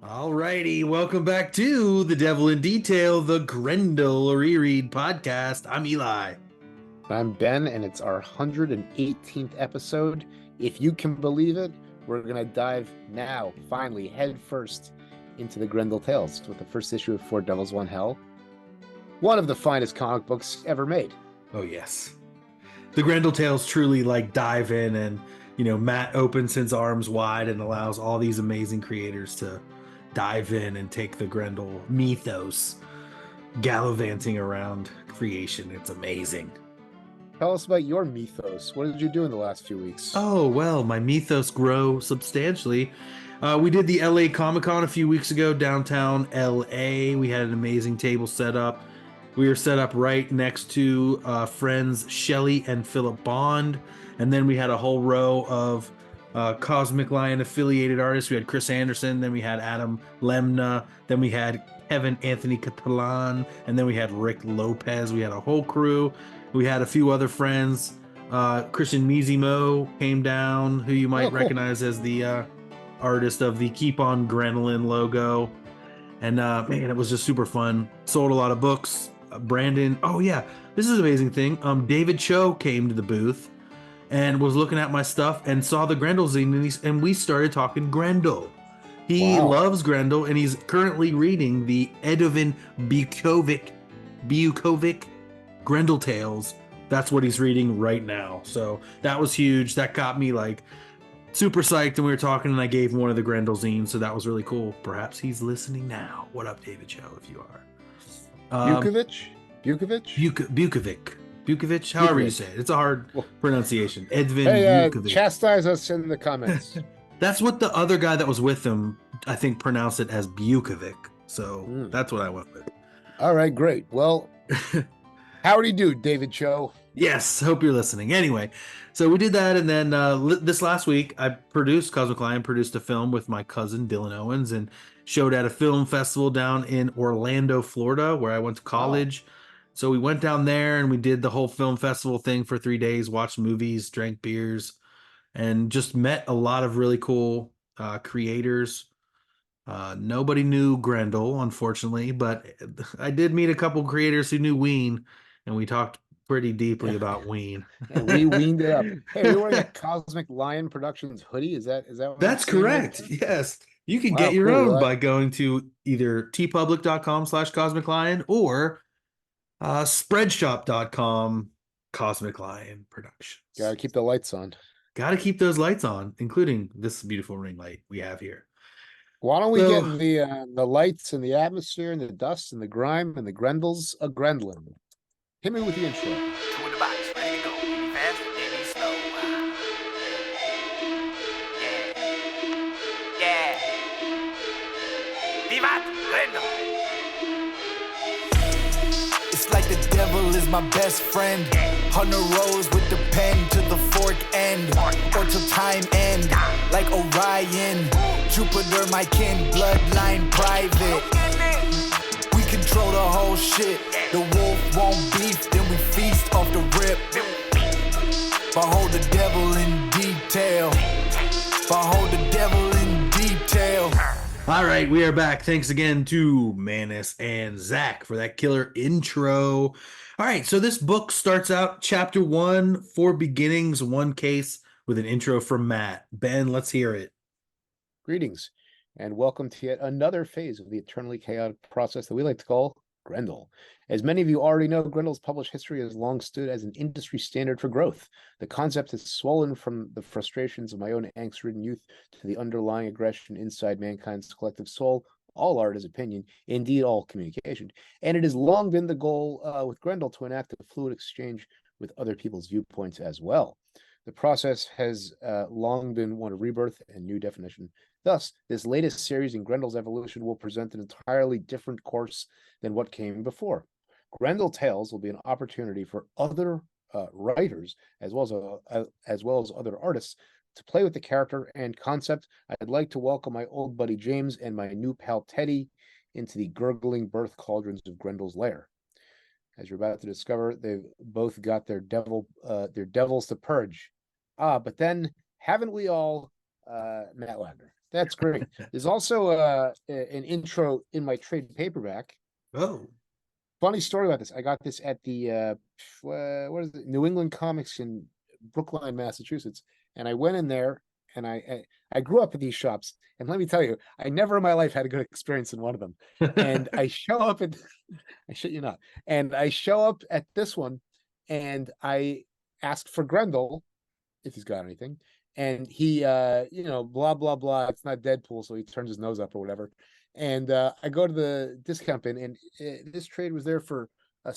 Alrighty, welcome back to The Devil in Detail, the Grendel Reread podcast. I'm Eli. I'm Ben, and it's our 118th episode. If you can believe it, we're going to dive now, finally, head first into the Grendel Tales with the first issue of Four Devils, One Hell, one of the finest comic books ever made. Oh, yes. The Grendel Tales truly dive in and, Matt opens his arms wide and allows all these amazing creators to dive in and take the Grendel mythos gallivanting around creation. It's amazing. Tell us about your mythos. What did you do in the last few weeks? Oh, well, my mythos grow substantially. We did the LA Comic-Con a few weeks ago, downtown LA. We had an amazing table set up. We were set up right next to friends Shelley and Philip Bond. And then we had a whole row of Cosmic Lion affiliated artists. We had Chris Anderson, then we had Adam Lemna, then we had Kevin Anthony Catalan, and then we had Rick Lopez. We had a whole crew. We had a few other friends. Christian Mizimo came down, who you might recognize as the artist of the Keep on Grenelin logo. And man, it was just super fun. Sold a lot of books. Brandon, oh yeah, this is an amazing thing. David Cho came to the booth and was looking at my stuff and saw the Grendel zine, and we started talking Grendel. He loves Grendel, and he's currently reading the Edovin Bukovic Grendel Tales. That's what he's reading right now. So that was huge. That got me super psyched, and we were talking, and I gave him one of the Grendel zines, so that was really cool. Perhaps he's listening now. What up, David Cho, if you are? Bukovic, however you say it. It's a hard pronunciation. Edvin Bukovic. Chastise us in the comments. That's what the other guy that was with him, I think, pronounced it as Bukovic. So that's what I went with. All right, great. Well, howdy do, David Cho. Yes, hope you're listening. Anyway, so we did that, and then this last week, Cosmic Lion produced a film with my cousin Dylan Owens, and showed at a film festival down in Orlando, Florida, where I went to college. Oh. So we went down there and we did the whole film festival thing for 3 days, watched movies, drank beers, and just met a lot of really cool creators. Nobody knew Grendel, unfortunately, but I did meet a couple creators who knew Ween, and we talked pretty deeply about Ween. And we weaned it up. Hey, you're wearing a Cosmic Lion Productions hoodie? Is that what That's correct? Yes. You can get your own by going to either tpublic.com/Cosmic Lion or spreadshop.com Cosmic Lion Productions. Gotta keep the lights on. Gotta keep those lights on, including this beautiful ring light we have here. Why don't we get the lights and the atmosphere and the dust and the grime and the Grendels a Grendlin? Hit me with the intro. Two in the box, ready to go. Any fast, any slow. Yeah. Vivat Grendel. It's like the devil is my best friend. On the roads with the pen to the fork end, or till time end. Like Orion, Jupiter, my kin, bloodline private. We control the whole shit. The wolf won't beef, then we feast off the rip. Behold the devil in detail. Behold the devil in detail. All right, we are back. Thanks again to Manus and Zach for that killer intro. All right, so this book starts out chapter 1, 4 beginnings, 1 case, with an intro from Matt. Ben, let's hear it. Greetings, and welcome to yet another phase of the eternally chaotic process that we like to call Grendel. As many of you already know, Grendel's published history has long stood as an industry standard for growth. The concept has swollen from the frustrations of my own angst-ridden youth to the underlying aggression inside mankind's collective soul. All art is opinion, indeed all communication. And it has long been the goal with Grendel to enact a fluid exchange with other people's viewpoints as well. The process has long been one of rebirth and new definition. Thus, this latest series in Grendel's evolution will present an entirely different course than what came before. Grendel Tales will be an opportunity for other writers, as well as other artists, to play with the character and concept. I'd like to welcome my old buddy James and my new pal Teddy into the gurgling birth cauldrons of Grendel's lair. As you're about to discover, they've both got their devils to purge. But then, haven't we all, Matt Wagner? That's great. There's also an intro in my trade paperback. Oh, Funny story about this. I got this at the what is it? New England Comics in Brookline, Massachusetts. And I went in there and I grew up at these shops. And let me tell you, I never in my life had a good experience in one of them. And I show up at I shit you not. And I show up at this one and I asked for Grendel if he's got anything. And he blah blah blah. It's not Deadpool, so he turns his nose up or whatever. And I go to the discount bin, and this trade was there for a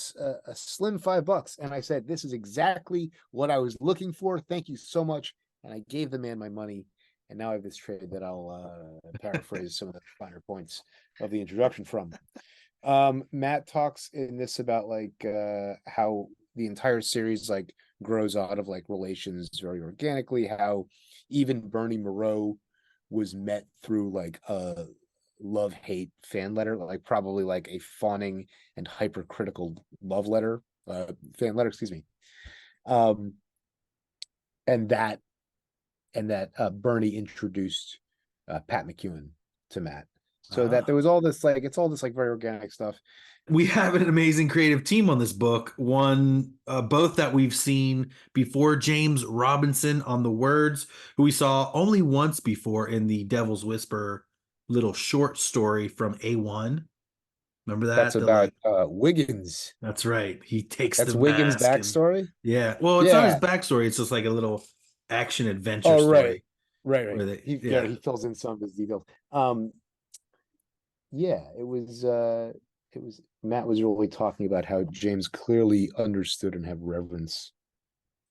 slim $5. And I said, "This is exactly what I was looking for. Thank you so much." And I gave the man my money, and now I have this trade that I'll paraphrase some of the finer points of the introduction from. Matt talks in this about like how the entire series like grows out of like relations very organically. How even Bernie Moreau was met through like a love-hate fan letter, like probably like a fawning and hypercritical love letter, fan letter, excuse me. And that Bernie introduced Pat McEwen to Matt. So that there was all this like, it's all this like very organic stuff. We have an amazing creative team on this book. One, both that we've seen before. James Robinson on the words, who we saw only once before in the Devil's Whisper little short story from A1. Remember that? That's about Wiggins. That's right. He takes That's the Wiggins' mask backstory. Yeah. Well, it's not his backstory. It's just like a little action adventure story. Right. They, he fills in some of his details. It was Matt was really talking about how James clearly understood and have reverence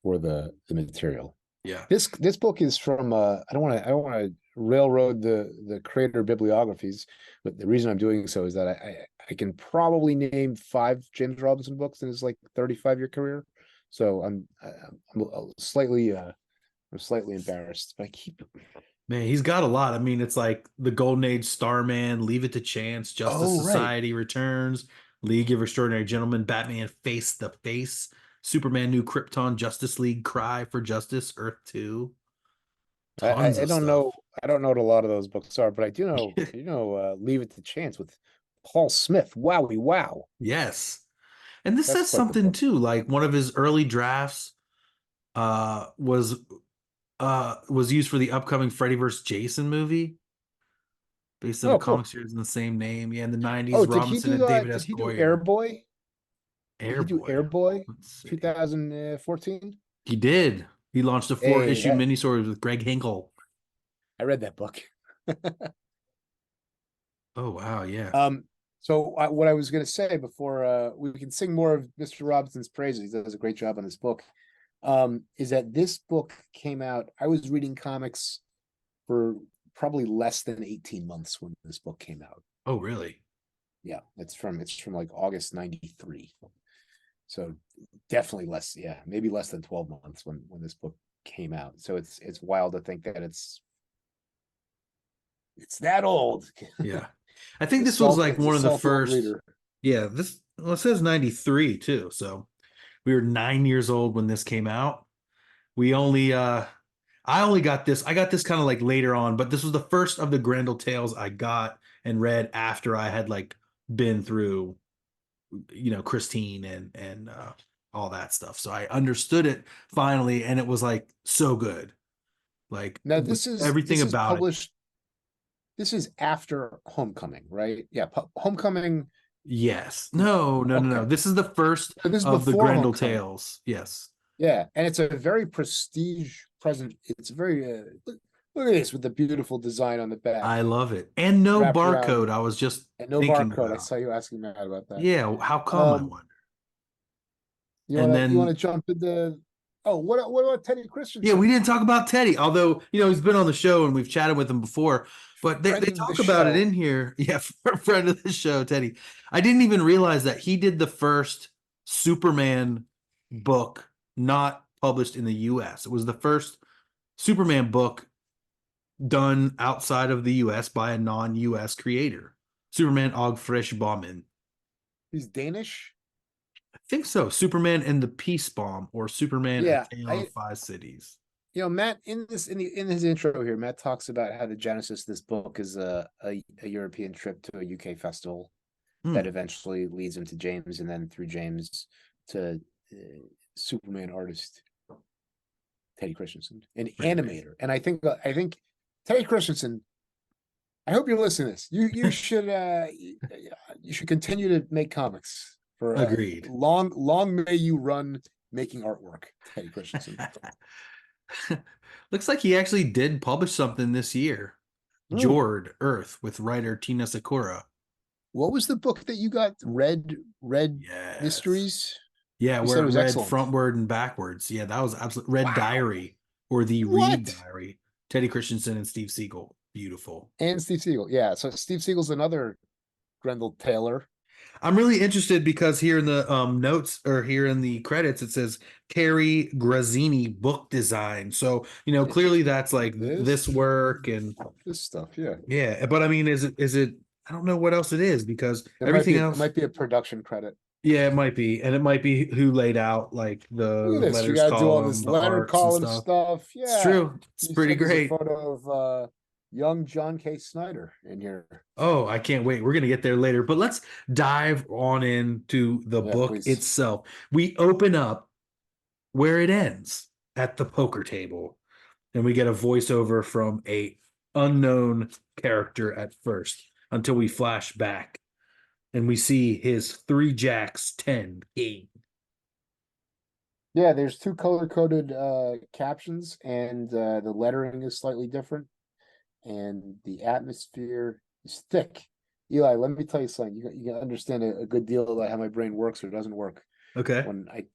for the material. Yeah. This book is from I don't want to railroad the creator bibliographies, but the reason I'm doing so is that I can probably name 5 James Robinson books in his like 35-year career. So I'm slightly embarrassed, but I keep. Man, he's got a lot. I mean, it's like the Golden Age Starman, Leave It to Chance, Justice Society Returns, League of Extraordinary Gentlemen, Batman Face the Face, Superman New Krypton, Justice League Cry for Justice, Earth 2. I don't know. I don't know what a lot of those books are, but I do know. Leave It to Chance with Paul Smith. Wowie, wow. Yes, and this says something too. Like one of his early drafts was used for the upcoming Freddy vs. Jason movie, based on a comic series in the same name. Yeah, in the 90s, Robinson and David S. Goyer. Did he do Airboy? Did he do Airboy? 2014. He did. He launched a 4-issue miniseries with Greg Hinkle. I read that book. Oh wow, yeah. So what I was going to say before we can sing more of Mr. Robinson's praises, he does a great job on this book. Is that this book came out? I was reading comics for probably less than 18 months when this book came out. Oh, really? Yeah, it's from like August 93. So definitely less, maybe less than 12 months when this book came out. So it's wild to think that it's that old. Yeah. I think this was like one of the first. Yeah, it says 93 too. So we were 9 years old when this came out. I only got this. I got this kind of like later on, but this was the first of the Grendel Tales I got and read after I had like been through, Christine and all that stuff. So I understood it finally, and it was like so good. Like now, this is everything about published. This is after Homecoming, right? Yeah, Homecoming. Yes. No. This is the first of the Grendel Tales. Yes. Yeah, and it's a very prestige present. It's very look at this with the beautiful design on the back. I love it, and no barcode. I was just no barcode. I saw you asking Matt about that. Yeah, how come? I wonder. You want to jump into? Oh, what about Teddy Kristiansen? Yeah, we didn't talk about Teddy, although he's been on the show and we've chatted with him before. But they talk about it in here. Yeah, friend of the show, Teddy. I didn't even realize that he did the first Superman book not published in the U.S. It was the first Superman book done outside of the U.S. by a non-U.S. creator, Superman Og Fresh Bauman. He's Danish? I think so. Superman and the Peace Bomb, or Superman A Tale of 5 Cities. Matt, in his intro here, Matt talks about how the genesis of this book is a European trip to a UK festival that eventually leads him to James, and then through James to Superman artist Teddy Kristiansen, an animator. And I think Teddy Kristiansen, I hope you're listening to this. You should continue to make comics for Agreed. Long may you run making artwork, Teddy Kristiansen. Looks like he actually did publish something this year. Jord Earth with writer Tina Sakura. What was the book that you got? Red Yes. Mysteries? Yeah, You where said it it was read excellent. frontward and backwards. Yeah, that was absolute Red Wow. Diary or the What? Reed Diary. Teddy Kristiansen and Steve Siegel. Beautiful. And Steve Siegel. Yeah, so Steve Siegel's another Grendel Taylor. I'm really interested because here in the notes or here in the credits it says Cary Grazzini book design. So clearly that's like this work and this stuff. Yeah, yeah. But I mean, is it? I don't know what else it is because everything else it might be a production credit. Yeah, it might be, and it might be who laid out like the Look at this. letters You got to do all column, this the letter arts and column stuff. Yeah, It's true. It's You pretty said there's great. A photo of young John K. Snyder in here. Oh, I can't wait. We're gonna get there later, but let's dive on into the book please. itself. We open up where it ends at the poker table, and we get a voiceover from a unknown character at first until we flash back and we see his 3 jacks 10 king. Yeah, there's 2 color-coded captions, and the lettering is slightly different, and the atmosphere is thick. Eli, let me tell you something. You can understand a good deal about how my brain works or doesn't work. Okay.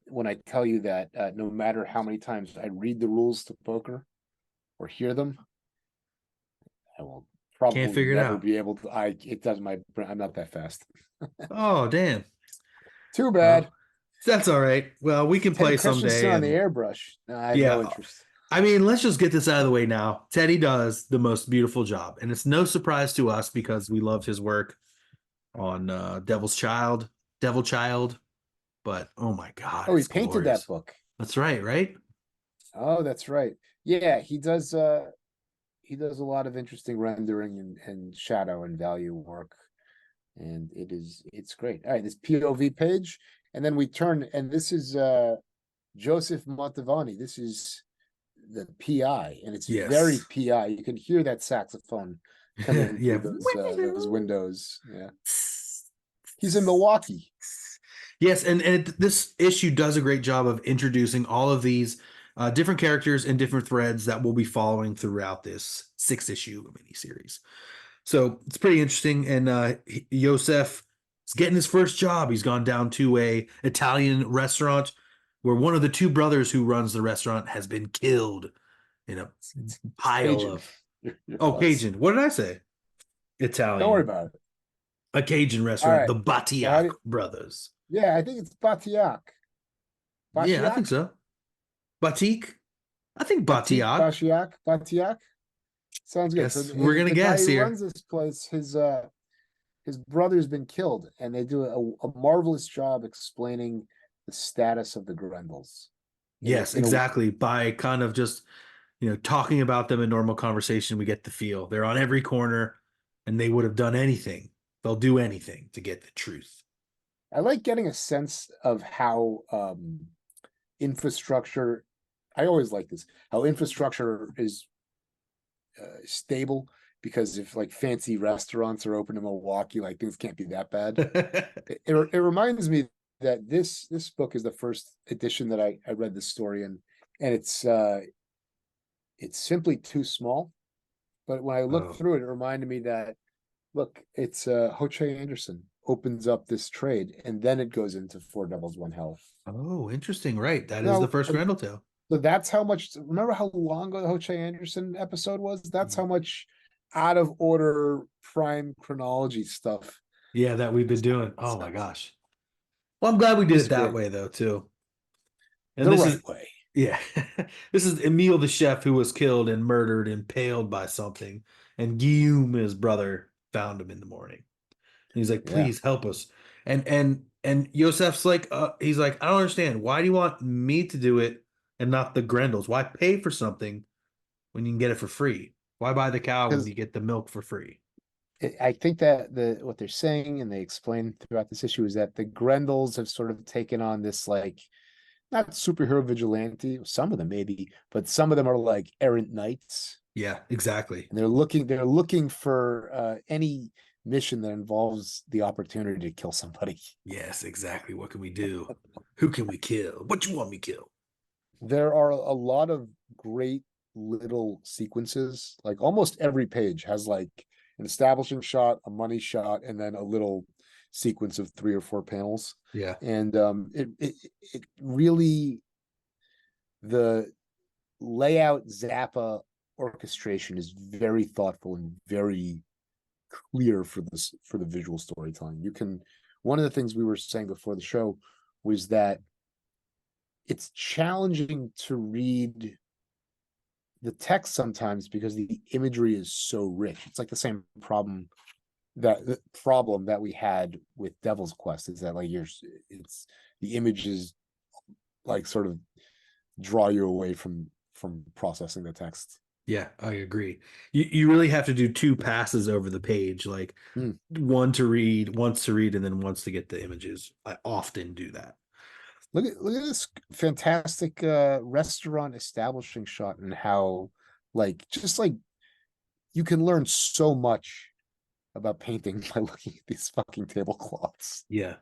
When I tell you that no matter how many times I read the rules to poker or hear them, I will probably Can't figure it never out. be able to. It does my brain. I'm not that fast. Oh, damn. Too bad. Well, that's all right. Well, we can play someday. On the airbrush. No, I have no interest. I mean, let's just get this out of the way now. Teddy does the most beautiful job, and it's no surprise to us because we loved his work on Devil Child. But oh my God! Oh, he painted that book. That's right? Oh, that's right. Yeah, he does. He does a lot of interesting rendering and shadow and value work, and it's great. All right, this POV page, and then we turn, and this is Joseph Montavani. This is the PI, and it's very PI. You can hear that saxophone coming through those windows. Yeah, he's in Milwaukee. Yes, and this issue does a great job of introducing all of these different characters and different threads that we'll be following throughout this 6-issue miniseries. So it's pretty interesting. And Yosef is getting his first job. He's gone down to a Italian restaurant where one of the 2 brothers who runs the restaurant has been killed in a pile of Cajun. What did I say? Italian. Don't worry about it. A Cajun restaurant, the Batiak brothers. Yeah, I think it's Batiak. Yeah, I think so. Batik? I think Batiak. Batiak. Sounds good. Yes, so we're gonna guess here. Runs this place. His brother's been killed, and they do a marvelous job explaining the status of the Grendels. Yes, exactly. By kind of just talking about them in normal conversation, we get the feel they're on every corner, and they would have done anything. They'll do anything to get the truth. I like getting a sense of how infrastructure. I always like this. How infrastructure is stable, because if like fancy restaurants are open in Milwaukee, like things can't be that bad. it reminds me that this book is the first edition that I read this story in, and it's simply too small. But when I looked through it, it reminded me that look, it's Ho-Che Anderson opens up this trade, and then it goes into 4 Devils 1 Hell. Oh, interesting. Right. That is the first Grendel tale. So that's how much. Remember how long ago the Ho-Che Anderson episode was? That's how much out of order prime chronology stuff. Yeah, that we've been doing. Oh my gosh. Well, I'm glad we did it that way though, too. And this is way. Yeah. This is Emile the chef who was killed and murdered, impaled by something. And Guillaume, his brother, found him in the morning. And he's like, please help us. And Yosef's like, he's like, I don't understand. Why do you want me to do it and not the Grendels? Why pay for something when you can get it for free? Why buy the cow when you get the milk for free? I think that what they're saying, and they explain throughout this issue, is that the Grendels have sort of taken on this, like, not superhero vigilante, some of them maybe, but some of them are like errant knights. Yeah, exactly. And they're looking for any mission that involves the opportunity to kill somebody. Yes, exactly. What can we do? Who can we kill? What you want me kill? There are a lot of great little sequences. Like almost every page has like an establishing shot, a money shot, and then a little sequence of 3 or 4 panels. Yeah. And it really, the layout Zappa orchestration is very thoughtful and very clear for the visual storytelling. One of the things we were saying before the show was that it's challenging to read the text sometimes because the imagery is so rich. It's like the same problem that we had with Devil's Quest, is that like it's the images like sort of draw you away from processing the text. Yeah, I agree. You really have to do 2 passes over the page, like once to read, and then once to get the images. I often do that. Look at this fantastic restaurant establishing shot, and how just like you can learn so much about painting by looking at these fucking tablecloths. Yeah.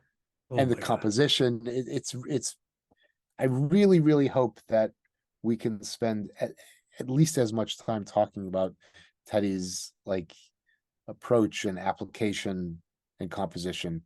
Oh and the my God. composition. It's I really, really hope that we can spend at least as much time talking about Teddy's like approach and application and composition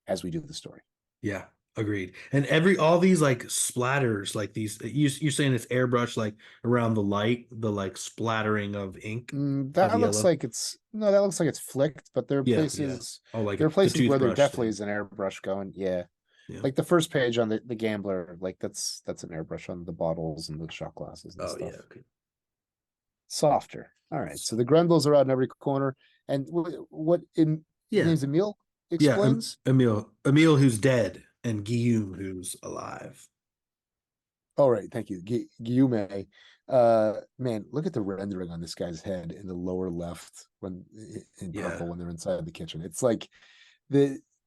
as we do the story. Yeah, agreed. And all these like splatters, like these, you're saying it's airbrush, like around the light, the like splattering of ink. That looks yellow. like that looks like it's flicked, but there are places. Yeah. Oh, like there are places where there definitely thing. is an airbrush going. Yeah. Yeah. Like the first page on the Gambler, like that's an airbrush on the bottles and the shot glasses and stuff. Yeah, okay. Softer. All right. So the Grendels are out in every corner, and his name's Emil explains. Yeah, Emil who's dead, and Guillaume who's alive. All right, thank you, Guillaume. Man, look at the rendering on this guy's head in the lower left when in purple when they're inside the kitchen. It's like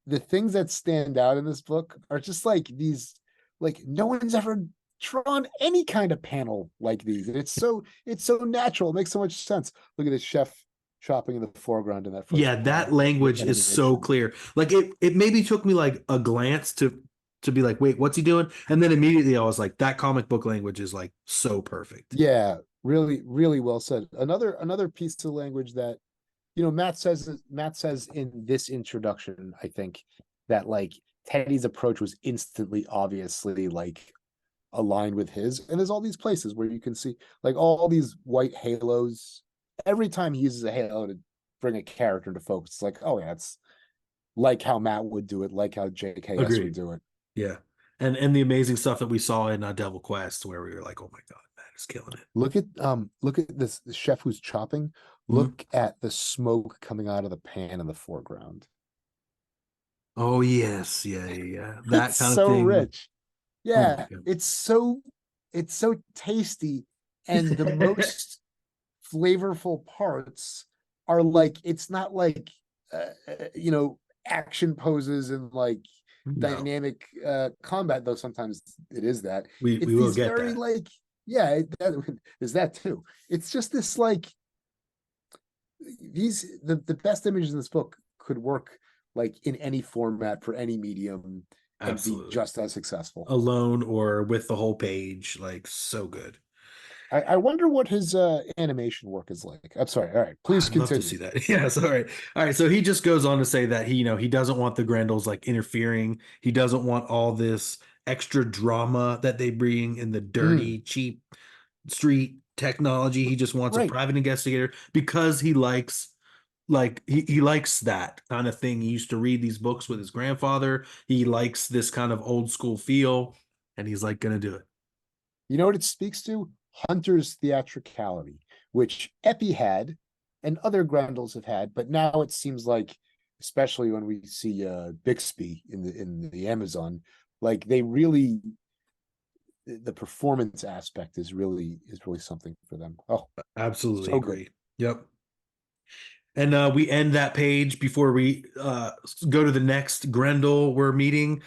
the things that stand out in this book are just like these, like no one's ever drawn any kind of panel like these. And it's so natural. It makes so much sense. Look at this chef chopping in the foreground in that first that language is so clear. Like it maybe took me like a glance to be like, wait, what's he doing? And then immediately I was like, that comic book language is like so perfect. Yeah, really, really well said. Another piece of language that, Matt says in this introduction, I think, that like Teddy's approach was instantly, obviously, like aligned with his. And there's all these places where you can see like all these white halos. Every time he uses a halo to bring a character into focus, it's like, oh yeah, it's like how Matt would do it, like how JKS would do it. Yeah. And the amazing stuff that we saw in Devil Quest, where we were like, oh my God, Matt is killing it. Look at this chef who's chopping. Look at the smoke coming out of the pan in the foreground. Oh yes, yeah. That it's kind so of thing. Rich. Yeah, it's so tasty, and the most flavorful parts are like, it's not like action pose and like dynamic combat, though sometimes it is that. We will get very that. Like is that too. It's just this like the best images in this book could work like in any format for any medium. Absolutely. And be just as successful alone or with the whole page. Like so good. I wonder what his animation work is like. I'm sorry. All right, please continue. Love to see that. Yes. All right. So he just goes on to say that he doesn't want the Grendels like interfering. He doesn't want all this extra drama that they bring in the dirty, cheap street technology. He just wants a private investigator because he likes he likes that kind of thing. He used to read these books with his grandfather. He likes this kind of old school feel, and he's like gonna do it. You know what it speaks to? Hunter's theatricality, which Epi had and other Grendels have had, but now it seems like, especially when we see Bixby in the Amazon, like they really the performance aspect is really something for them. Oh, Absolutely so agree. good. Yep. And we end that page before we go to the next Grendel we're meeting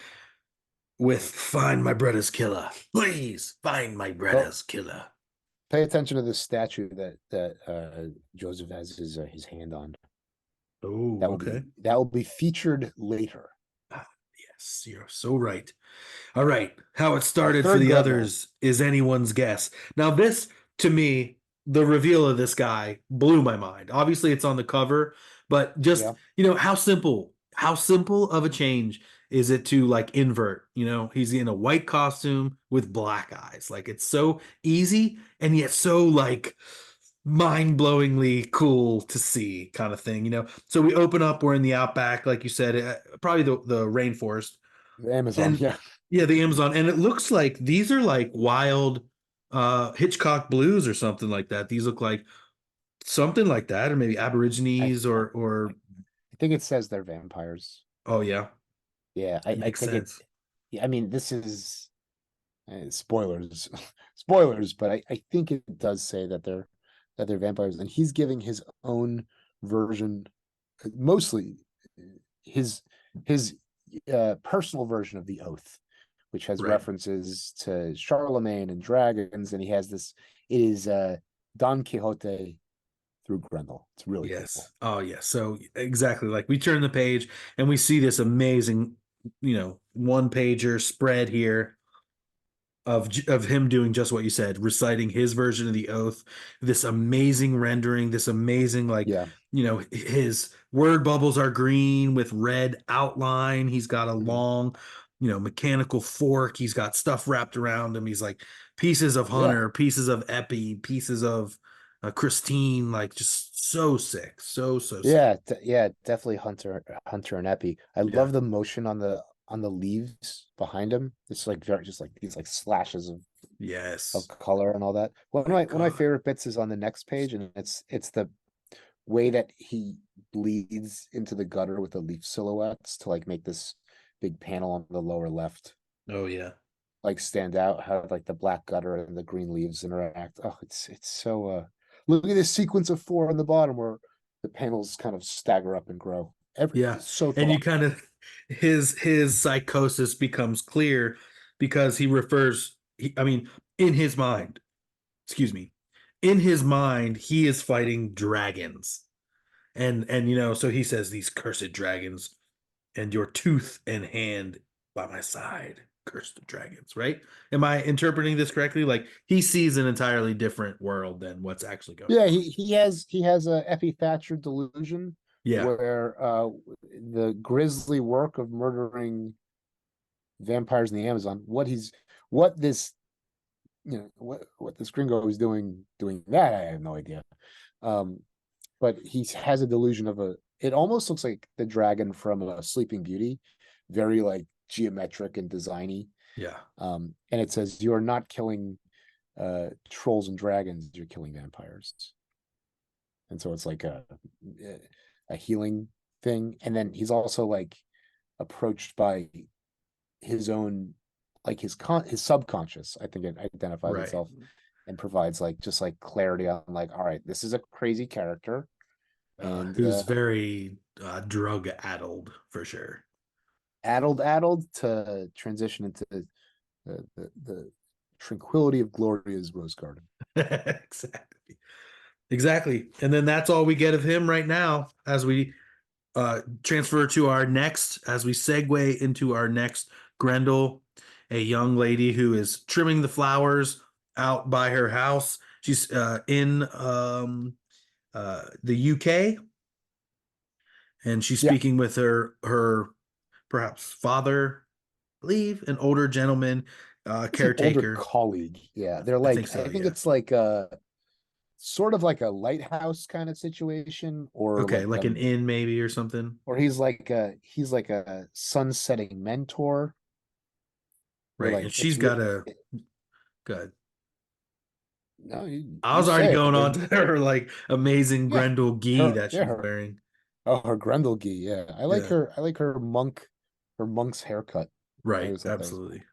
with "Find my brother's killer. Please find my Well, brother's killer." pay attention to the statue that Joseph has his hand on. Oh, okay. That will be featured later. Ah, yes, you're so right. All right. How it started for Third the Grendel. others is anyone's guess. Now, this, to me, the reveal of this guy blew my mind. Obviously, it's on the cover, but just, Yeah. how simple of a change is it to like invert? He's in a white costume with black eyes. Like, it's so easy and yet so like mind-blowingly cool to see kind of thing. So we open up, we're in the outback, like you said, probably the rainforest. The Amazon, And yeah. yeah, the Amazon. And it looks like these are like wild Hitchcock blues or something like that. These look like something like that, or maybe I, Aborigines or I think it says they're vampires. oh yeah, Yeah, I makes think it. sense. Yeah, I mean, this is spoilers, spoilers, but I think it does say that they're vampires, and he's giving his own version, mostly his his personal version of the oath, which has Right. references to Charlemagne and dragons, and he has this. It is Don Quixote through Grendel. It's really cool. Yes. Oh yeah. So exactly, like we turn the page and we see this amazing, one pager spread here of him doing just what you said, reciting his version of the oath, this amazing rendering, this amazing like Yeah. his word bubbles are green with red outline. He's got a Mhm. long, mechanical fork. He's got stuff wrapped around him. He's like pieces of Yeah. Hunter, pieces of Epi, pieces of Christine, like just so sick, so sick. Yeah, definitely Hunter and Epi. I Yeah. love the motion on the leaves behind him. It's like very just like these like slashes of Yes. color and all that. One of my God. favorite bits is on the next page, and it's the way that he bleeds into the gutter with the leaf silhouettes to like make this big panel on the lower left Oh yeah. like stand out, how like the black gutter and the green leaves interact. Oh, it's so look at this sequence of 4 on the bottom where the panels kind of stagger up and grow. Yeah. It's so And you thoughtful. kind of his psychosis becomes clear because I mean, in his mind, excuse me, in his mind, he is fighting dragons. And so he says these cursed dragons and your tooth and hand by my side. Curse the dragons, right? Am I interpreting this correctly? Like he sees an entirely different world than what's actually going Yeah, on. he has a Effie Thatcher delusion Yeah. where the grisly work of murdering vampires in the Amazon, what this what this gringo is doing that, I have no idea. But he has a delusion of it almost looks like the dragon from a Sleeping Beauty, very like geometric and designy. Yeah. And it says you are not killing trolls and dragons, you're killing vampires. And so it's like a healing thing. And then he's also like approached by his own like his subconscious, I think it identifies Right. itself and provides like just like clarity on like, all right, this is a crazy character. And Who's very drug addled for sure. addled to transition into the tranquility of Gloria's rose garden. Exactly. And then that's all we get of him right now as we transfer to our next, as we segue into our next Grendel, a young lady who is trimming the flowers out by her house. She's in the UK, and she's Yeah. speaking with her perhaps father, I believe, an older gentleman, It's an older caretaker. colleague. Yeah. They're I like, think so, I think yeah. it's like a sort of like a lighthouse kind of situation, or Okay, like an inn maybe or something. or he's like a sunsetting mentor. Where Right. like And she's got a good. no, I you was already say going on it. to her like amazing Yeah, Grendel gi that she's her wearing. her Grendel gi. Yeah, Yeah. I like her monk's haircut. I Right. always thought that was Absolutely.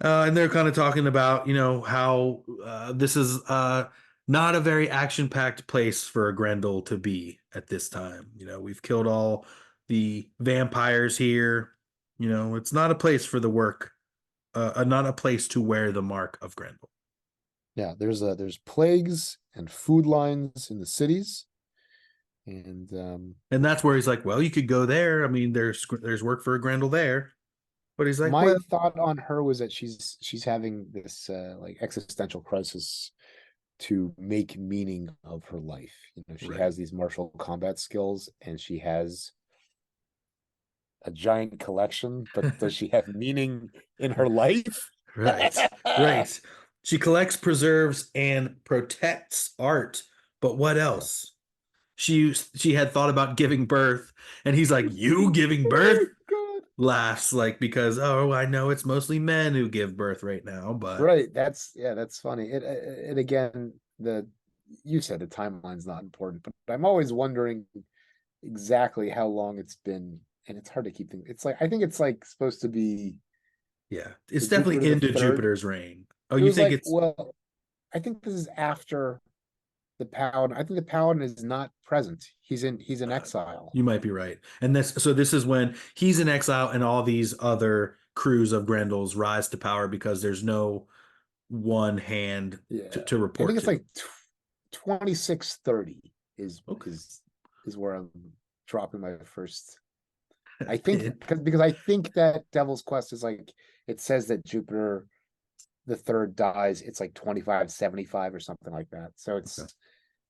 And they're kind of talking about, how this is not a very action-packed place for a Grendel to be at this time. We've killed all the vampires here. It's not a place for the work, not a place to wear the mark of Grendel. Yeah, there's plagues and food lines in the cities, and that's where he's like, well, you could go there. I mean, there's work for a Grendel there. But he's like, my well, thought on her was that she's having this like existential crisis to make meaning of her life. She right. has these martial combat skills and she has a giant collection, but does she have meaning in her life? Right. Right. She collects, preserves, and protects art. But what else? She had thought about giving birth, and he's like, "You giving birth?" God. Laughs like, because I know it's mostly men who give birth right now, but Right. That's funny. It again, you said the timeline's not important, but I'm always wondering exactly how long it's been, and it's hard to keep things. It's like I think it's like supposed to be yeah, it's Jupiter definitely the into third. Jupiter's reign. Oh, It you was think like, it's well, I think this is after the Paladin. I think the Paladin is not present. He's in exile. you might be right. And this is when he's in exile and all these other crews of Grendels rise to power because there's no one hand Yeah, to I report think it's to. like 2630 Okay. is where I'm dropping my first. I think because I think that Devil's Quest is like, it says that Jupiter the third dies. It's like 2575 or something like that. So it's Okay.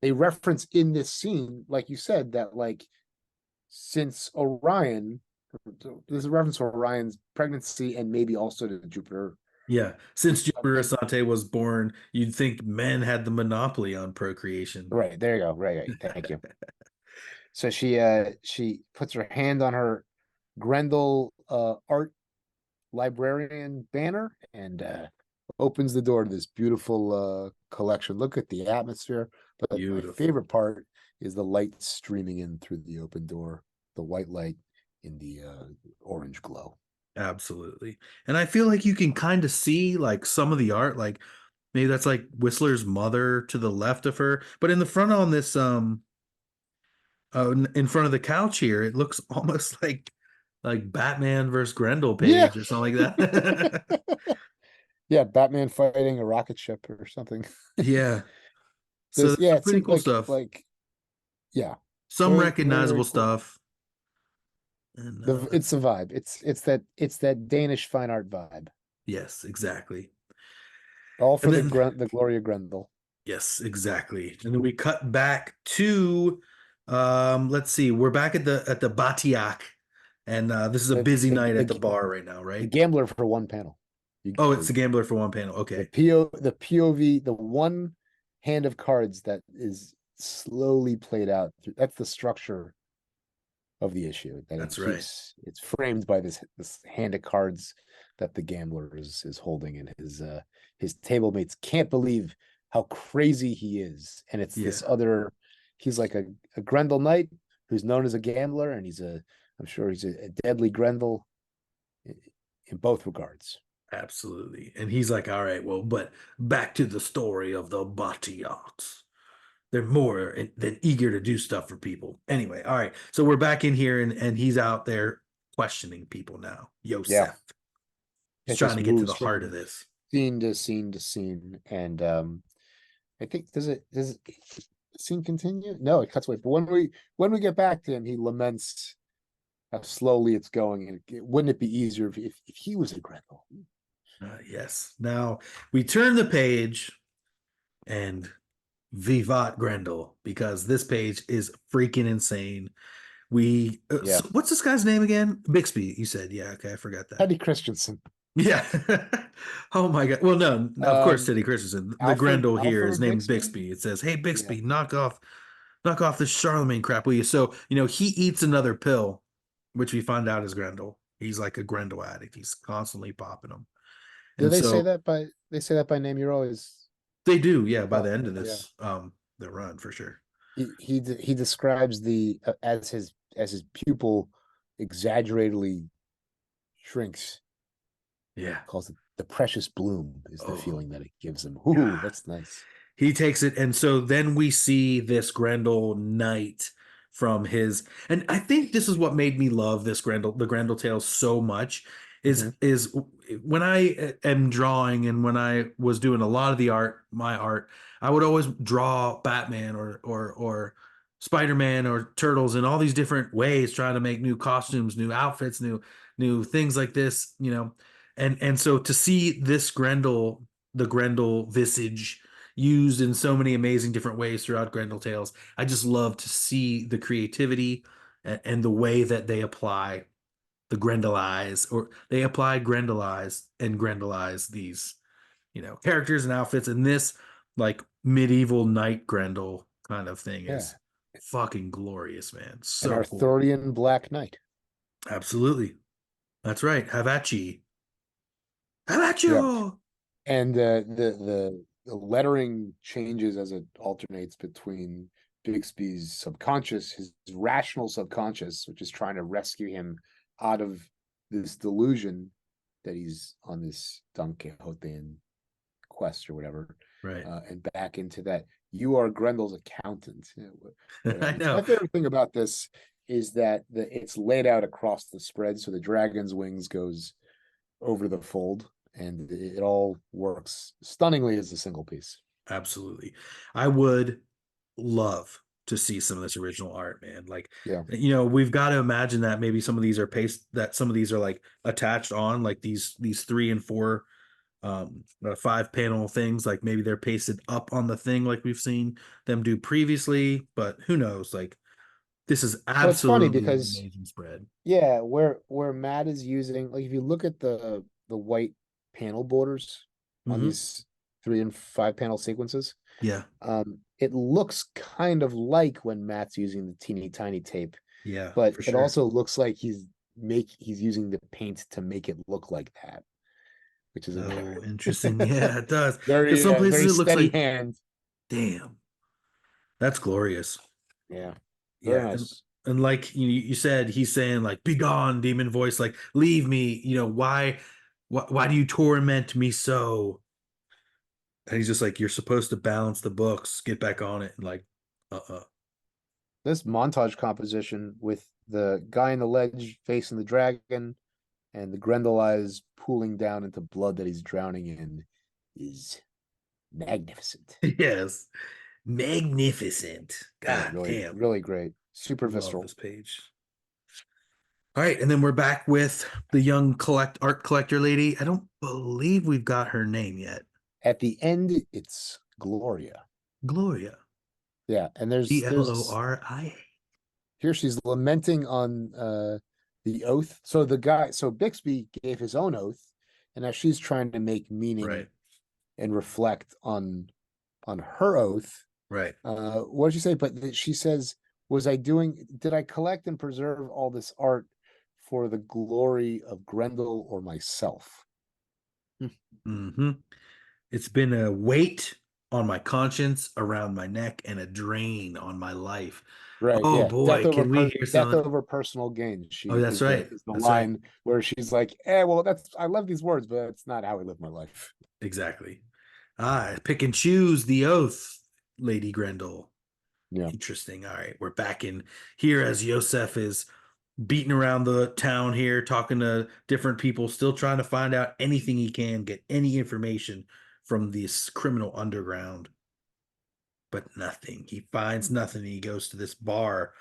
they reference in this scene, like you said, that like since Orion, there's a reference to Orion's pregnancy and maybe also to Jupiter. Yeah, since Jupiter Asante was born, you'd think men had the monopoly on procreation. Right, there you go. Right. Thank you. So she puts her hand on her Grendel art librarian banner and opens the door to this beautiful collection. Look at the atmosphere. But my Beautiful. favorite part is the light streaming in through the open door, the white light in the orange glow. Absolutely. And I feel like you can kind of see like some of the art, like maybe that's like Whistler's mother to the left of her, but in the front on this in front of the couch here, it looks almost like Batman versus Grendel Yeah. page or something like that. Yeah, Batman fighting a rocket ship or something. Yeah. So There's there's some it pretty seems cool stuff. yeah. Some Very, very, very recognizable cool. stuff. And It's the vibe. It's that Danish fine art vibe. yes, exactly. All for And then the glory of Grendel. yes, exactly. And then we cut back to let's see, we're back at the Batiak. And this is a busy night at the bar right now, The right? gambler for one panel. Oh, it's the gambler for one panel. Okay. The POV, the one hand of cards that is slowly played out. That's the structure of the issue. That That's right. It's framed by this hand of cards that the gambler is holding, and his table mates can't believe how crazy he is. And it's this other, he's like a Grendel knight who's known as a gambler, and I'm sure he's a deadly Grendel in both regards. Absolutely. And he's like, all right, well, but back to the story of the Batiaks. They're more than eager to do stuff for people. Anyway, all right. So we're back in here and he's out there questioning people now. Yosef. Yeah. He's trying to get to the heart of this. Scene to scene to scene. And I think does the scene continue? No, it cuts away. But when we get back to him, he laments how slowly it's going. And wouldn't it be easier if he was a Grendel? Yes. Now we turn the page and Vivat Grendel, because this page is freaking insane. We so what's this guy's name again? Bixby, you said. Yeah, okay, I forgot that. Teddy Kristiansen. Yeah. Oh my god. Well, no, of course Teddy Kristiansen. The Grendel here is named Bixby. It says, "Hey Bixby, knock off this Charlemagne crap, will you?" So, he eats another pill, which we find out is Grendel. He's like a Grendel addict. He's constantly popping them. Do they say that by name? You're always they do, yeah. By the end of this, the run for sure. He describes as his pupil exaggeratedly shrinks. Yeah, calls it the precious bloom is the Oh. feeling that it gives him. Ooh, that's nice. He takes it, and so then we see this Grendel knight from his, and I think this is what made me love this the Grendel Tales so much. Is when I am drawing and when I was doing a lot of the art, my art, I would always draw Batman or Spider-Man or Turtles in all these different ways, trying to make new costumes, new outfits, new things like this, you know. And so to see this Grendel, the Grendel visage used in so many amazing different ways throughout Grendel Tales, I just love to see the creativity and the way that they apply the Grendel eyes, or they apply Grendel eyes and Grendelize these, you know, characters and outfits. And this like medieval knight Grendel kind of thing Yeah. is fucking glorious, man. An So cool. Arthurian Black Knight. Absolutely. That's right. Have at ye. Have at you. Yeah. And the lettering changes as it alternates between Bixby's subconscious, his rational subconscious, which is trying to rescue him out of this delusion that he's on this Don Quixotean quest or whatever, Right. And back into that you are Grendel's accountant. I know. My favorite thing about this is that it's laid out across the spread, so the dragon's wings goes over the fold, and it all works stunningly as a single piece. Absolutely. I would love to see some of this original art, man. Like, Yeah, you know, we've got to imagine that maybe some of these are that some of these are like attached on, like these 3 and 4 5 panel things, like maybe they're pasted up on the thing like we've seen them do previously, but who knows? Like, this is well, it's funny absolutely an because amazing spread. yeah, where Matt is using, like, if you look at the white panel borders on these 3 and 5 panel sequences, Yeah. It looks kind of like when Matt's using the teeny tiny tape. Yeah, But for it sure. also looks like he's using the paint to make it look like that, which is Oh, interesting. Yeah, it does. very Because some places very it looks steady like, hand. damn, that's glorious. Yeah, very nice. And like you said, he's saying like, "Be gone, demon voice! Like, leave me! You know why do you torment me so?" And he's just like, "You're supposed to balance the books, get back on it." And like, This montage composition with the guy in the ledge facing the dragon and the Grendel eyes pooling down into blood that he's drowning in is magnificent. yes, magnificent. God really, damn, really great. Super love visceral. this page. All right, and then we're back with the young art collector lady. I don't believe we've got her name yet. At the end, it's Gloria. Gloria. Yeah, and there's Gloria. here she's lamenting on the oath. So Bixby gave his own oath, and now she's trying to make meaning and reflect on her oath. Right. What did she say? But she says, did I collect and preserve all this art for the glory of Grendel or myself? Mm-hmm. It's been a weight on my conscience, around my neck, and a drain on my life. Right. Oh yeah. boy, can we hear something? Death over personal gain. That's right. Is the line where she's like, well, I love these words, but it's not how I live my life. Exactly. Pick and choose the oath, Lady Grendel. Yeah. Interesting. All right. We're back in here as Yosef is beating around the town here, talking to different people, still trying to find out anything he can, get any information from this criminal underground. But nothing. He finds nothing. He goes to this bar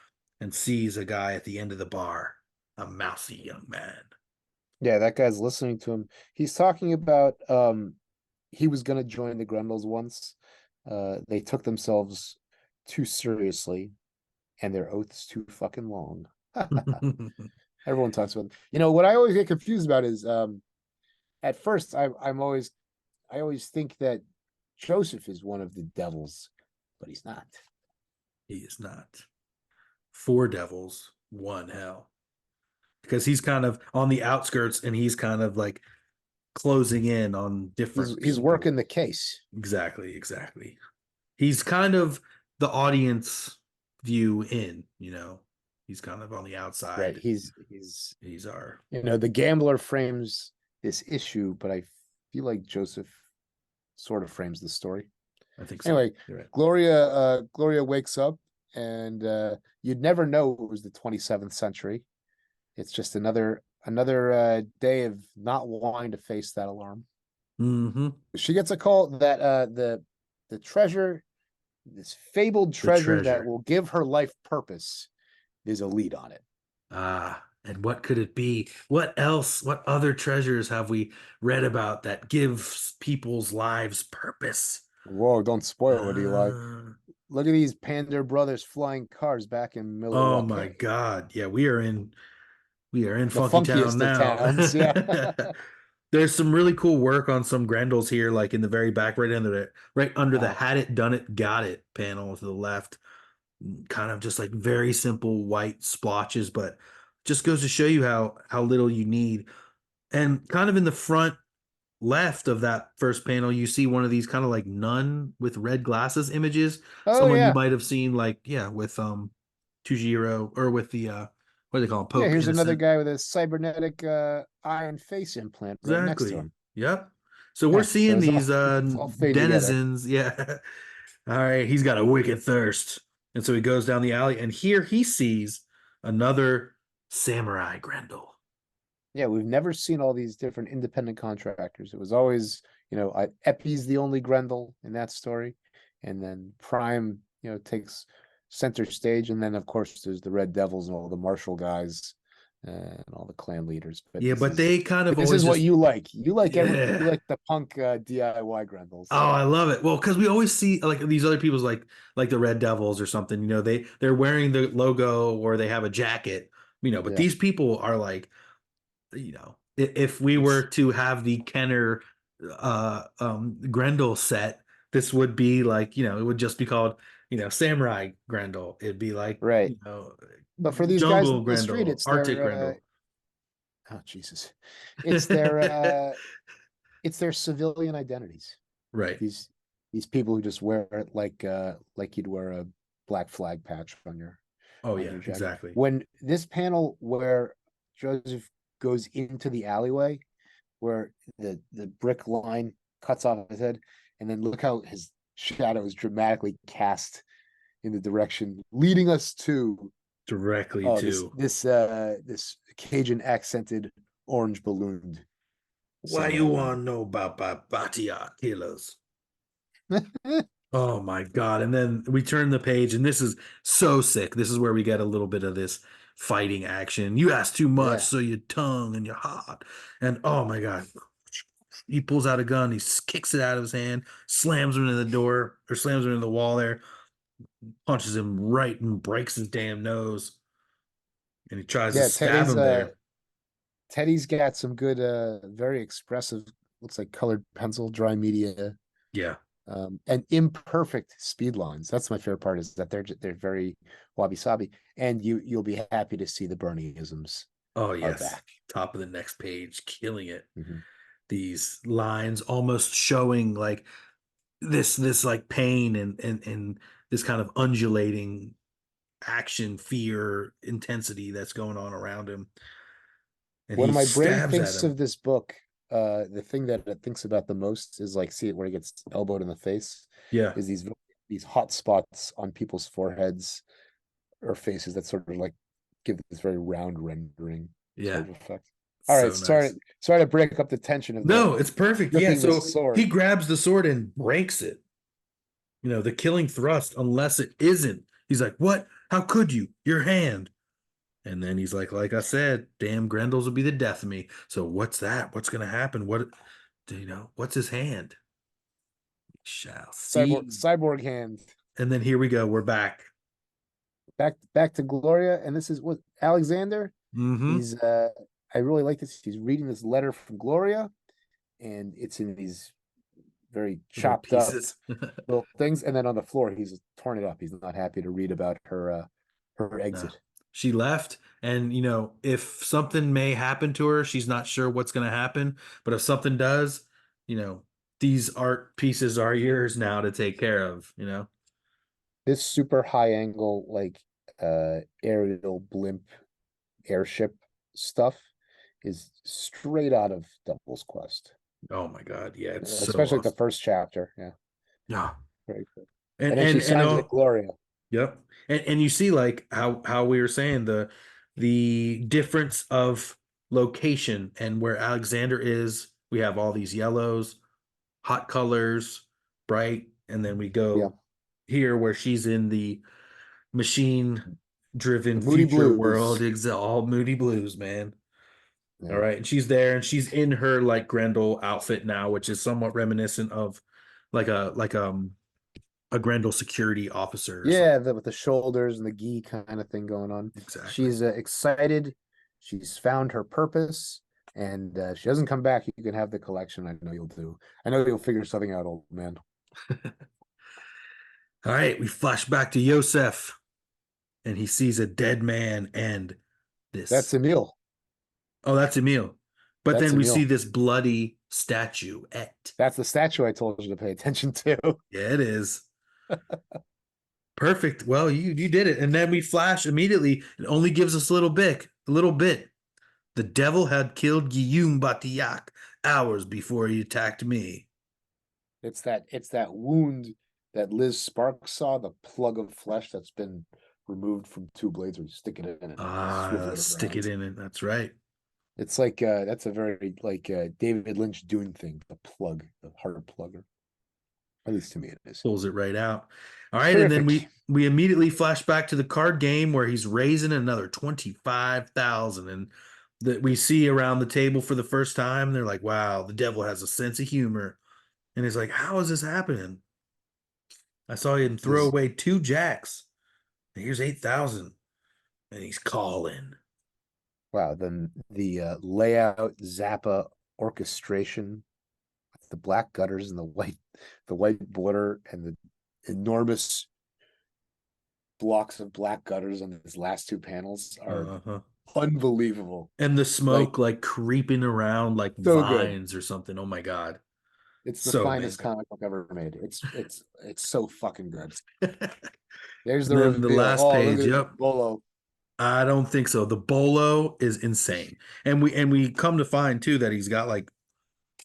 and sees a guy at the end of the bar, a mousy young man. Yeah, that guy's listening to him. He's talking about he was going to join the Grendels once. They took themselves too seriously and their oaths too fucking long. Everyone talks about, what I always get confused about is at first I always think that Joseph is one of the devils, but he's not. He is not. 4 devils, 1 hell. Because he's kind of on the outskirts and he's kind of like closing in on different He's working the case. Exactly. He's kind of the audience view in, he's kind of on the outside. Right. He's our the gambler frames this issue, but I feel like Joseph sort of frames the story. I think so. Anyway, You're right. Gloria wakes up, and you'd never know it was the 27th century. It's just another day of not wanting to face that alarm. Mm-hmm. She gets a call that the treasure, this fabled treasure that will give her life purpose, there's a lead on it. And what could it be? What else? What other treasures have we read about that gives people's lives purpose? Whoa, don't spoil it, Eli. Uh, Look at these Pander Brothers flying cars back in oh Milwaukee. my God. Yeah, we are in The Funky Town funkiest of now. towns, yeah. There's some really cool work on some Grendels here, like in the very back, right under the Oh. had it, done it, got it panel to the left. Kind of just like very simple white splotches, but just goes to show you how little you need. And kind of in the front left of that first panel, you see one of these kind of like nun with red glasses images. Oh Someone you yeah. might have seen, like, yeah, with Tujiro, or with the what do they call him? Pope Yeah, here's another Innocent. guy with a cybernetic eye and face implant right next to Exactly. him. Yep. So we're Yeah, seeing these it's all fade together. denizens. Yeah. All right. He's got a wicked thirst. And so he goes down the alley, and here he sees another samurai Grendel. Yeah, we've never seen all these different independent contractors. It was always, Epi's the only Grendel in that story. And then Prime, takes center stage. And then, of course, there's the Red Devils and all the martial guys and all the clan leaders. But Yeah, but they kind of this always is what just, you like. You like yeah. you like the punk DIY Grendels. Oh, I love it. Well, because we always see like these other people's like the Red Devils or something, they're wearing the logo or they have a jacket, but Yeah. these people are like, if we were to have the Kenner Grendel set, this would be like, it would just be called, Samurai Grendel. It'd be like, Right. But for these guys Jungle in the street, Grendel, it's Arctic their Grendel. oh Jesus. It's their it's their civilian identities. Right. These people who just wear it like you'd wear a black flag patch on your Oh on yeah, your jacket. exactly. When this panel where Joseph goes into the alleyway, where the brick line cuts off his head, and then look how his shadow is dramatically cast in the direction leading us to Directly to this Cajun accented orange ballooned. why you want to know about Batia killers? Oh my God. And then we turn the page, and this is so sick. This is where we get a little bit of this fighting action. You ask too much, so your tongue and your heart. And oh my God. He pulls out a gun, he kicks it out of his hand, slams him into the door, or slams him into the wall there, punches him right and breaks his damn nose. And he tries to stab him there. Teddy's got some good, very expressive, looks like colored pencil, dry media. Yeah. And imperfect speed lines. That's my favorite part, is that they're very wabi-sabi. And you'll be happy to see the Bernieisms. Oh yes. Back. Top of the next page, killing it. Mm-hmm. These lines almost showing like this like pain and this kind of undulating action, fear, intensity that's going on around him. And when my brain stabs thinks at him. of this book, the thing that it thinks about the most is like, see it where he gets elbowed in the face. Yeah. Is these hot spots on people's foreheads or faces that sort of like give this very round rendering sort of effect. All right, nice. sorry to break up the tension of no, it's perfect. Yeah, so sword. he grabs the sword and breaks it. The killing thrust, unless it isn't. He's like, what? How could you? Your hand. And then he's like I said, damn Grendels will be the death of me. So what's that? What's gonna happen? What's his hand? We shall see. Cyborg hand. And then here we go. We're back. Back to Gloria, and this is what Alexander. Mm-hmm. He's I really like this. He's reading this letter from Gloria, and it's in these very chopped up little things. And then on the floor, he's torn it up. He's not happy to read about her exit. No. She left, and if something may happen to her, she's not sure what's going to happen. But if something does, these art pieces are yours now to take care of. This super high angle, like aerial blimp airship stuff is straight out of Devil's Quest. Oh my God. Yeah, it's so especially the awesome. first chapter. Yeah, Yeah. very good. And And then she signs it oh, Gloria. yep. And you see like how we were saying the difference of location and where Alexander is, we have all these yellows, hot colors, bright, and then we Yeah, go here where she's in the machine driven the Moody future world. Blues. It's all moody blues, man. All Yeah, right. And she's there and she's in her like Grendel outfit now, which is somewhat reminiscent of like a Grendel security officer or something. yeah, with the shoulders and the gi kind of thing going on. Exactly. She's excited. She's found her purpose, and she doesn't come back. You can have the collection. I know you'll do. I know you'll figure something out, old man. All right, we flash back to Yosef and he sees a dead man and That's this. Emil. Oh, that's Emil. But That's then we see Emil. this bloody statuette. That's the statue I told you to pay attention to. Yeah, it is. Perfect. Well, you did it. And then we flash immediately. It only gives us a little bit. The devil had killed Guillaume Batillac hours before he attacked me. It's that wound that Liz Sparks saw, the plug of flesh that's been removed from two blades, where you stick it in it and swivel it Stick it around. in it. That's right. It's like that's a very like David Lynch Dune thing, the plug, the heart plugger. At least to me it is. Pulls it right out. All right, and then Terrific. we immediately flash back to the card game where he's raising another 25,000, and that we see around the table for the first time. They're like, "Wow, the devil has a sense of humor," and he's like, "How is this happening? I saw him throw This away 2 jacks. And here's 8,000, and he's calling." wow, then the layout Zappa orchestration, the black gutters and the white border and the enormous blocks of black gutters on these last two panels are Uh-huh. unbelievable. And the Like, smoke like creeping around like so good. vines or something. Oh my God. It's the So finest amazing. comic book ever made. It's so fucking good. There's And the then the reveal. last Oh, look page, at yep. Bolo. I don't think so. The bolo is insane. And we come to find too that he's got like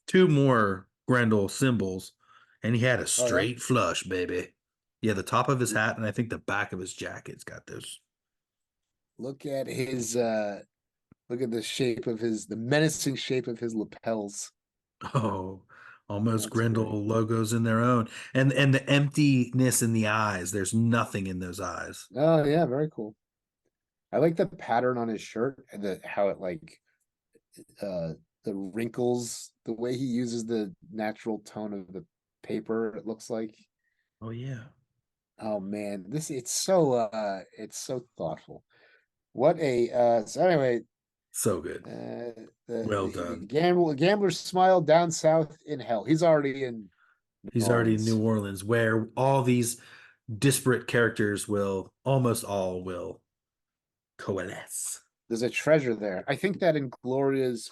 2 more Grendel symbols and he had a Oh yeah. straight flush, baby. Yeah, the top of his hat and I think the back of his jacket's got those. Look at his look at the shape of the menacing shape of his lapels. Oh, almost That's great. Grendel logos in their own. And the emptiness in the eyes. There's nothing in those eyes. Oh yeah, very cool. I like the pattern on his shirt and how it like the wrinkles, the way he uses the natural tone of the paper, it looks like. Oh yeah. Oh man, it's so thoughtful. What a so anyway, So good. Well the done. gambler's smile down south in hell. He's already in New He's already in Orleans. New Orleans where all these disparate characters will almost all will coalesce. There's a treasure there. I think that in Gloria's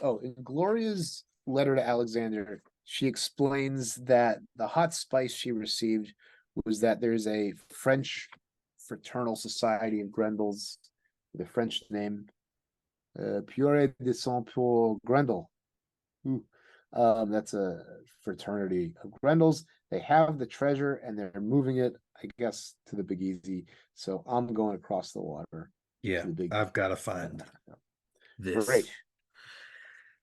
letter to Alexander, she explains that the hot spice she received was that there's a French fraternal society of Grendels, the French name, Pure de Sang pour Grendel. That's a fraternity of Grendels. They have the treasure and they're moving it, I guess, to the Big Easy. So I'm going across the water. Yeah, I've got to find this. Great.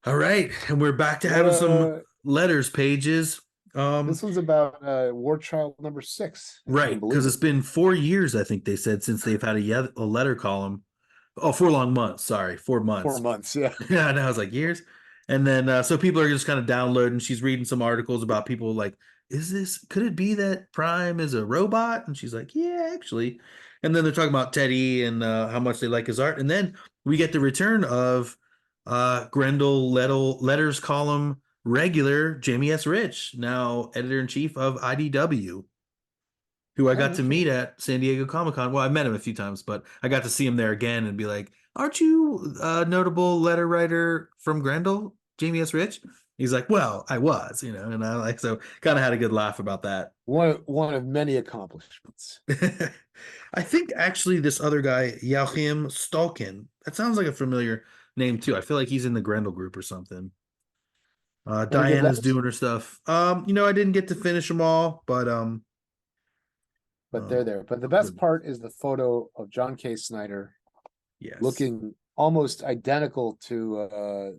All right, and we're back to What, having some letters pages. This one's about War Child number 6. If you Right, can believe because it's it. been 4 years, I think they said, since they've had a letter column. Oh, 4 long months. Sorry, 4 months. 4 months, yeah. Yeah, and I was like years. And then so people are just kind of downloading. She's reading some articles about people like, could it be that Prime is a robot? And she's like, yeah, actually. And then they're talking about Teddy and how much they like his art. And then we get the return of Grendel letters column regular Jamie S. Rich, now editor-in-chief of IDW, who I Oh, got to meet interesting. at San Diego Comic-Con. Well, I met him a few times, but I got to see him there again and be like, aren't you a notable letter writer from Grendel, Jamie S. Rich? He's like, well, I was, and I like, so kind of had a good laugh about that. One of many accomplishments. I think actually this other guy, Joachim Stalkin, that sounds like a familiar name too. I feel like he's in the Grendel group or something. Any good Diana's letters? doing her stuff. I didn't get to finish them all, but They're there. But the best part is the photo of John K. Snyder yes, looking almost identical to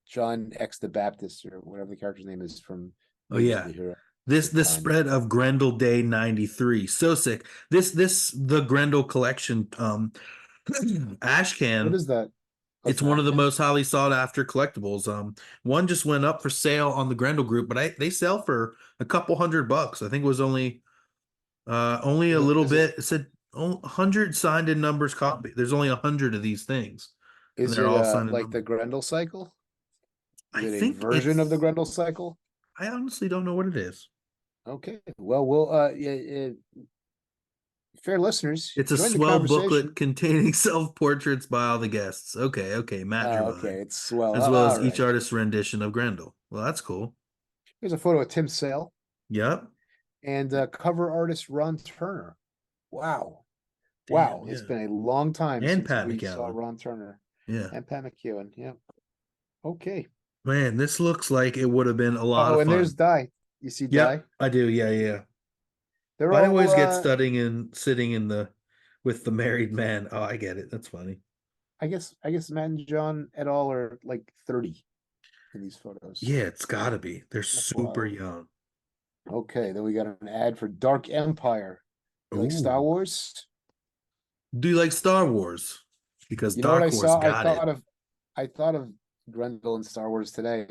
John X the Baptist or whatever the character's name is from Oh yeah. The Hero. This Time. spread of Grendel Day 93. So sick. The Grendel collection ash can. What is that? It's one of the most highly sought after collectibles. One just went up for sale on the Grendel group, but they sell for a couple $100. I think it was only a little bit. It said 100 signed in numbers copy. There's only 100 of these things. Is it all signed like the Grendel cycle? Is it a version of the Grendel cycle? I honestly don't know what it is. Okay. Well, we'll fair listeners. It's a swell booklet containing self-portraits by all the guests. Okay, Matt. Okay, it's swell. As well as each artist's rendition of Grendel. Well, that's cool. Here's a photo of Tim Sale. Yep. And cover artist Ron Turner. Wow. Damn, wow. Yeah. It's been a long time since Pat we saw Ron Turner. Yeah. And Pat McEwen. Yeah. Okay. Man, this looks like it would have been a lot of fun. Oh, and there's Di. You see Di? I do. Yeah. I always get sitting with the married man. Oh, I get it. That's funny. I guess Matt and John et al. Are like 30 in these photos. Yeah, it's gotta be. They're super young. Okay, then we got an ad for Dark Empire. Like Star Wars? Do you like Star Wars? Because Dark Horse got it. I thought of Grendel and Star Wars today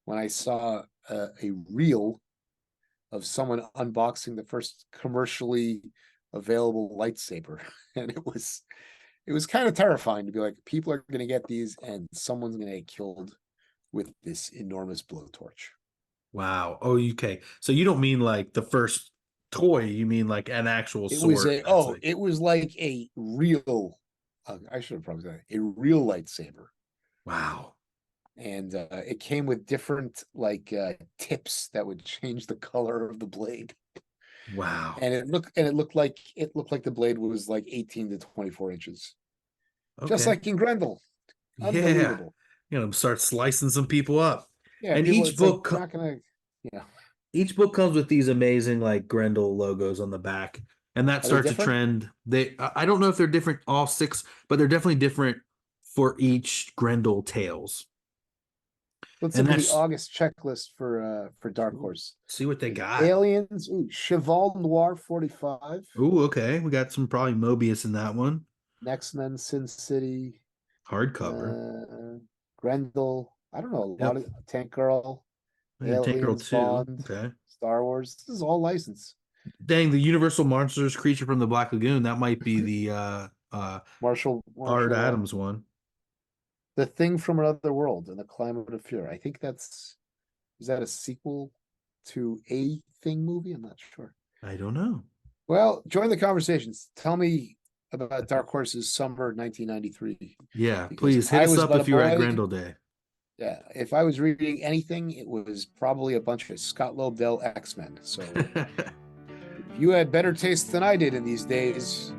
when I saw a reel of someone unboxing the first commercially available lightsaber, and it was kind of terrifying to be like, people are going to get these and someone's going to get killed with this enormous blowtorch. Wow. Oh, okay. So you don't mean like the first toy, you mean like an actual sword. It was like a real I should have probably said a real lightsaber. Wow. And it came with different tips that would change the color of the blade. Wow. And it looked like the blade was like 18 to 24 inches. Okay. Just like in Grendel. Unbelievable. Yeah. Start slicing some people up. Yeah. And each book each book comes with these amazing like Grendel logos on the back. And that starts a trend. I don't know if they're different all 6, but they're definitely different for each Grendel Tales. Let's look at the August checklist for Dark Horse. See what they got. Aliens. Cheval Noir 45. Ooh, okay. We got some probably Mobius in that one. Next Men, Sin City. Hardcover. Grendel. I don't know. A lot of Tank Girl. Aliens, Tank Girl 2. Bond, okay. Star Wars. This is all licensed. Dang, the Universal Monsters Creature from the Black Lagoon. That might be the Marshall Art Adams one. The Thing from Another World and the Climate of Fear. I think is that a sequel to a Thing movie? I'm not sure. I don't know. Well, join the conversations. Tell me about Dark Horse's summer 1993. Yeah, please hit us up if you're at Grendel Day. Yeah, if I was reading anything, it was probably a bunch of Scott Lobdell X-Men. So if you had better taste than I did in these days,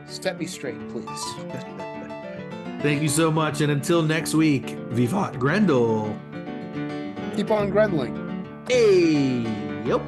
set me straight, please. Thank you so much, and until next week, Vivat Grendel. Keep on Grendeling. Hey, yep.